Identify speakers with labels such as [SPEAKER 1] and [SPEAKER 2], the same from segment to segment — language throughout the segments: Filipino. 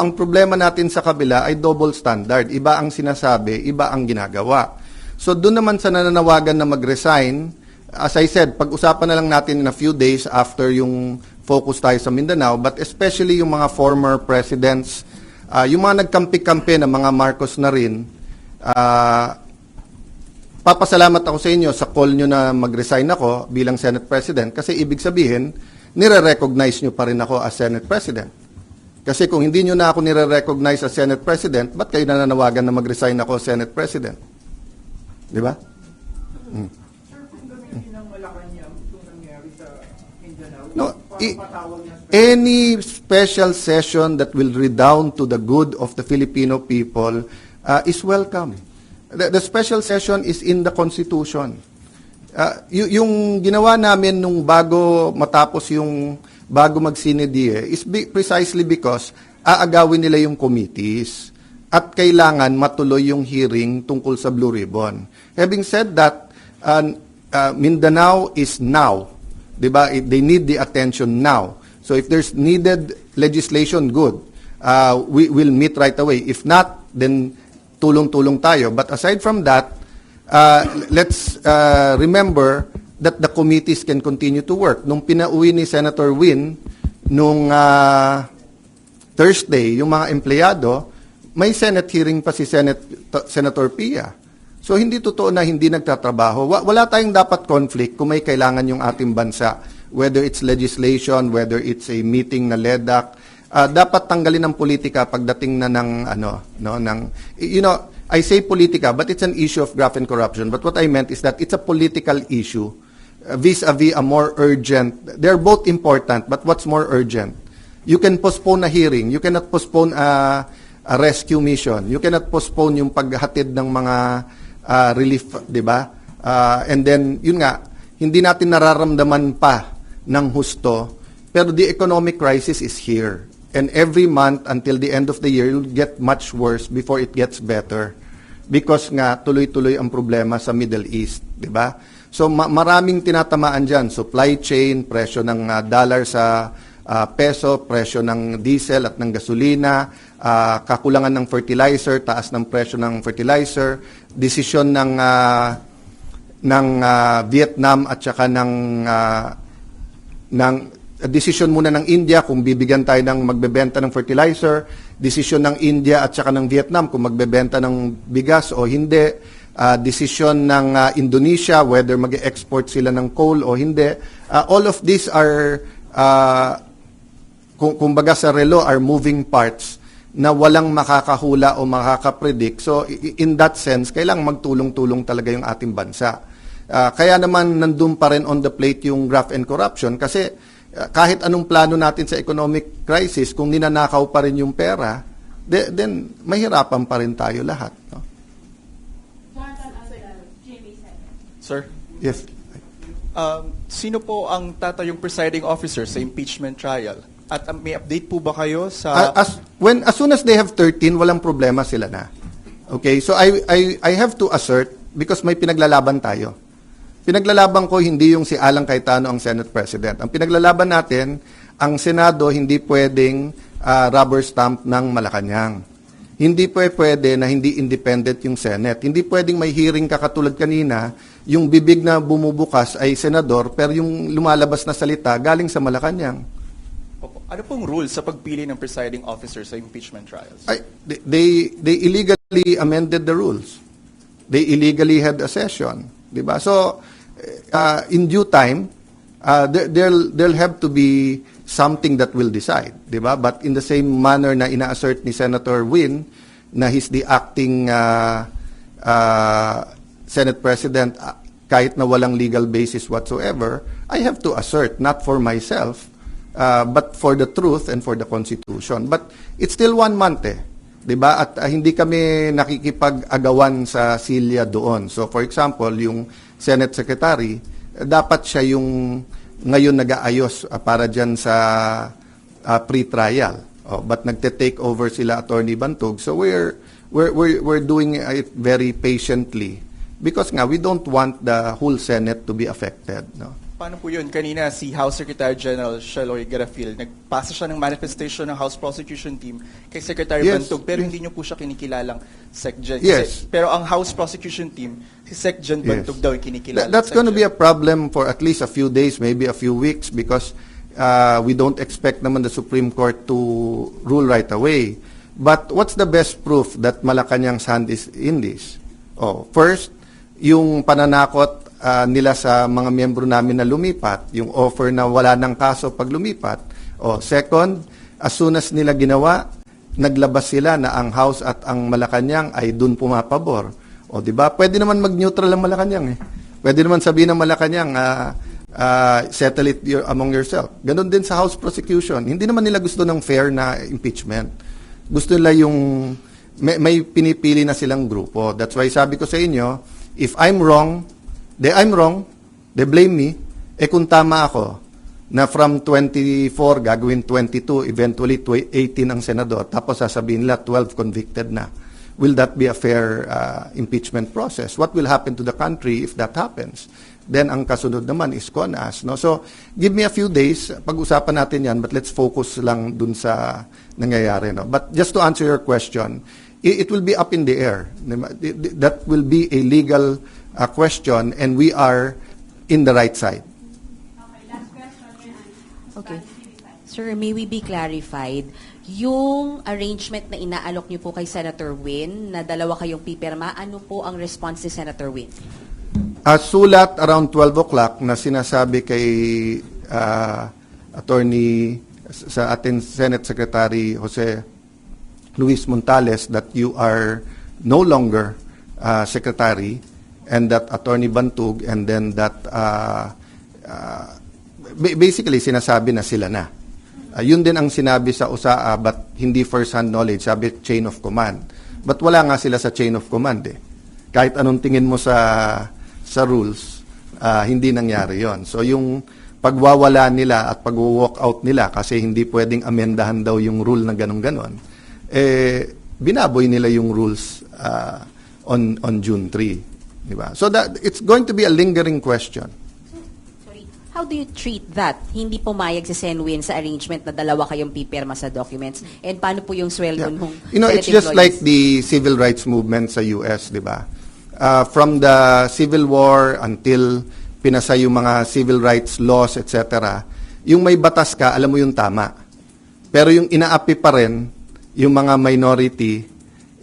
[SPEAKER 1] ang problema natin sa kabila ay double standard. Iba ang sinasabi, iba ang ginagawa. So doon naman sa nananawagan na mag-resign, as I said, pag-usapan na lang natin in a few days after yung focus tayo sa Mindanao, but especially yung mga former presidents, yung mga nagkampi-kampi na mga Marcos na rin, papasalamat ako sa inyo sa call nyo na mag-resign ako bilang Senate President kasi ibig sabihin, nire-recognize nyo pa rin ako as Senate President. Kasi kung hindi nyo na ako nire-recognize as Senate President, ba't kayo nananawagan na mag-resign ako as Senate President? Di ba?
[SPEAKER 2] Sir, kung gamitin ng Malacanang itong nangyari sa Mindanao,
[SPEAKER 1] No,
[SPEAKER 2] patawag niya
[SPEAKER 1] any special session that will redound to the good of the Filipino people is welcome. The special session is in the Constitution. Yung ginawa namin nung bago matapos yung bago mag-sinedie is precisely because aagawin nila yung committees at kailangan matuloy yung hearing tungkol sa Blue Ribbon. Having said that, Mindanao is now. Diba? They need the attention now. So if there's needed legislation, good. We will meet right away. If not, then tulong-tulong tayo. But aside from that, let's remember that the committees can continue to work. Nung pinauwi ni Senator Win, nung Thursday, yung mga empleyado, may Senate hearing pa si Senator Pia. So hindi totoo na hindi nagtatrabaho. Wala tayong dapat conflict kung may kailangan yung ating bansa. Whether it's legislation, whether it's a meeting na LEDAC, dapat tanggalin ng politika pagdating na ng I say politika, but it's an issue of graft and corruption. But what I meant is that it's a political issue vis-a-vis a more urgent. They're both important, but what's more urgent? You can postpone a hearing. You cannot postpone a rescue mission. You cannot postpone yung paghatid ng mga relief, di ba? And then, yun nga, hindi natin nararamdaman pa ng husto, pero the economic crisis is here. And every month until the end of the year, it will get much worse before it gets better. Because nga, tuloy-tuloy ang problema sa Middle East, di ba? So, maraming tinatamaan dyan. Supply chain, presyo ng dollar sa peso, presyo ng diesel at ng gasolina, kakulangan ng fertilizer, taas ng presyo ng fertilizer, desisyon ng Vietnam at saka ng desisyon muna ng India kung bibigyan tayo ng magbebenta ng fertilizer, desisyon ng India at saka ng Vietnam kung magbebenta ng bigas o hindi, desisyon ng Indonesia whether mag-export sila ng coal o hindi. All of these are kumbaga sa relo are moving parts na walang makakahula o makakapredict. So in that sense, kailangang magtulong-tulong talaga yung ating bansa. Kaya naman nandun pa rin on the plate yung graft and corruption kasi kahit anong plano natin sa economic crisis, kung ninanakaw pa rin yung pera, then mahirapan pa rin tayo lahat. No?
[SPEAKER 3] Sir?
[SPEAKER 1] Yes.
[SPEAKER 3] Sino po ang tatayong presiding officer sa impeachment trial? At may update po ba kayo sa...
[SPEAKER 1] As soon as they have 13, walang problema sila na. Okay, so I have to assert, because may pinaglalaban tayo. Pinaglalaban ko hindi yung si Alan Cayetano ang Senate President. Ang pinaglalaban natin, ang Senado hindi pwedeng rubber stamp ng Malacanang. Hindi pwede na hindi independent yung Senate. Hindi pwedeng may hearing ka katulad kanina, yung bibig na bumubukas ay senador, pero yung lumalabas na salita galing sa Malacanang.
[SPEAKER 3] Ano pong rules sa pagpili ng presiding officer sa impeachment trials?
[SPEAKER 1] They illegally amended the rules. They illegally had a session. Diba? So, in due time, there'll have to be something that will decide. Diba? But in the same manner na ina-assert ni Senator Win na he's the acting Senate President kahit na walang legal basis whatsoever, I have to assert, not for myself, but for the truth and for the Constitution. But it's still 1 month Diba? At hindi kami nakikipag-agawan sa silya doon. So for example, yung Senate Secretary, dapat siya yung ngayon nag-aayos para dyan sa pre-trial. But nagte-take over sila Attorney Bantog. So we're doing it very patiently because nga we don't want the whole Senate to be affected, no?
[SPEAKER 3] Paano po yun? Kanina si House Secretary General Sheloy Garafil, nagpasa siya ng manifestation ng House Prosecution Team kay Secretary
[SPEAKER 1] Yes,
[SPEAKER 3] Bantog, pero
[SPEAKER 1] yes.
[SPEAKER 3] hindi niyo po siya kinikilalang SecGen.
[SPEAKER 1] Yes.
[SPEAKER 3] Pero ang House Prosecution Team, si SecGen Bantog daw yung kinikilala.
[SPEAKER 1] That's going to be a problem for at least a few days, maybe a few weeks, because we don't expect naman the Supreme Court to rule right away. But what's the best proof that Malacanang's hand is in this? First, yung pananakot nila sa mga miyembro namin na lumipat, yung offer na wala ng kaso pag lumipat. Second, as soon as nila ginawa, naglabas sila na ang House at ang Malacanang ay dun pumapabor. Di ba? Pwede naman mag-neutral ang Malacanang eh. Pwede naman sabihin ng Malacanang, settle it among yourself. Ganon din sa House prosecution. Hindi naman nila gusto ng fair na impeachment. Gusto nila yung may pinipili na silang grupo. That's why sabi ko sa inyo, if I'm wrong, they blame me. Kung tama ako, na from 24 gagawin 22, eventually 18 ang senador, tapos sasabihin nila 12 convicted na. Will that be a fair impeachment process? What will happen to the country if that happens? Then ang kasunod naman is CONAS. No? So, give me a few days, pag-usapan natin yan, but let's focus lang dun sa nangyayari. No? But just to answer your question, it will be up in the air. That will be a legal question, and we are in the right side.
[SPEAKER 4] Okay. Sir, may we be clarified? Yung arrangement na inaalok niyo po kay Senator Win, na dalawa kayong pipirma, ano po ang response ni Senator Win?
[SPEAKER 1] Sulat around 12 o'clock na sinasabi kay attorney sa ating Senate Secretary Jose Luis Montales that you are no longer secretary, and that attorney Bantug, and then that basically sinasabi na sila na. Yun din ang sinabi sa USAA, but hindi first-hand knowledge, sabi chain of command. But wala nga sila sa chain of command eh. Kahit anong tingin mo sa rules, hindi nangyari yon. So yung pagwawala nila at pag-walk out nila kasi hindi pwedeng amendahan daw yung rule na ganon-ganon, binaboy nila yung rules on June 3. Diba? So that it's going to be a lingering question.
[SPEAKER 4] Sorry, how do you treat that? Hindi pumayag si Sen Win sa arrangement na dalawa kayong pipirma sa documents? And paano po yung sweldo nung
[SPEAKER 1] it's
[SPEAKER 4] Senate
[SPEAKER 1] just like
[SPEAKER 4] employees?
[SPEAKER 1] the civil rights movement sa US, di ba? From the Civil War until pinasa yung mga civil rights laws, etc., yung may batas ka, alam mo yung tama. Pero yung inaapi pa rin, yung mga minority,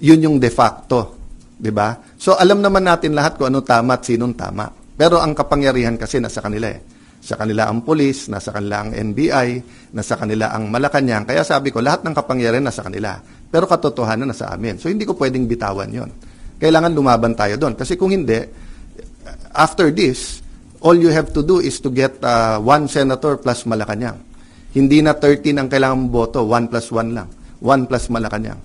[SPEAKER 1] yun yung de facto. Di ba? So alam naman natin lahat kung ano tama at sinong tama. Pero ang kapangyarihan kasi nasa kanila eh. Sa kanila ang pulis, nasa kanila ang NBI, nasa kanila ang Malacanang. Kaya sabi ko, lahat ng kapangyarihan nasa kanila. Pero katotohanan nasa amin. So hindi ko pwedeng bitawan yon. Kailangan lumaban tayo doon. Kasi kung hindi, after this, all you have to do is to get one senator plus Malacanang. Hindi na 13 ang kailangan boto, 1 plus 1 lang. 1 plus Malacanang.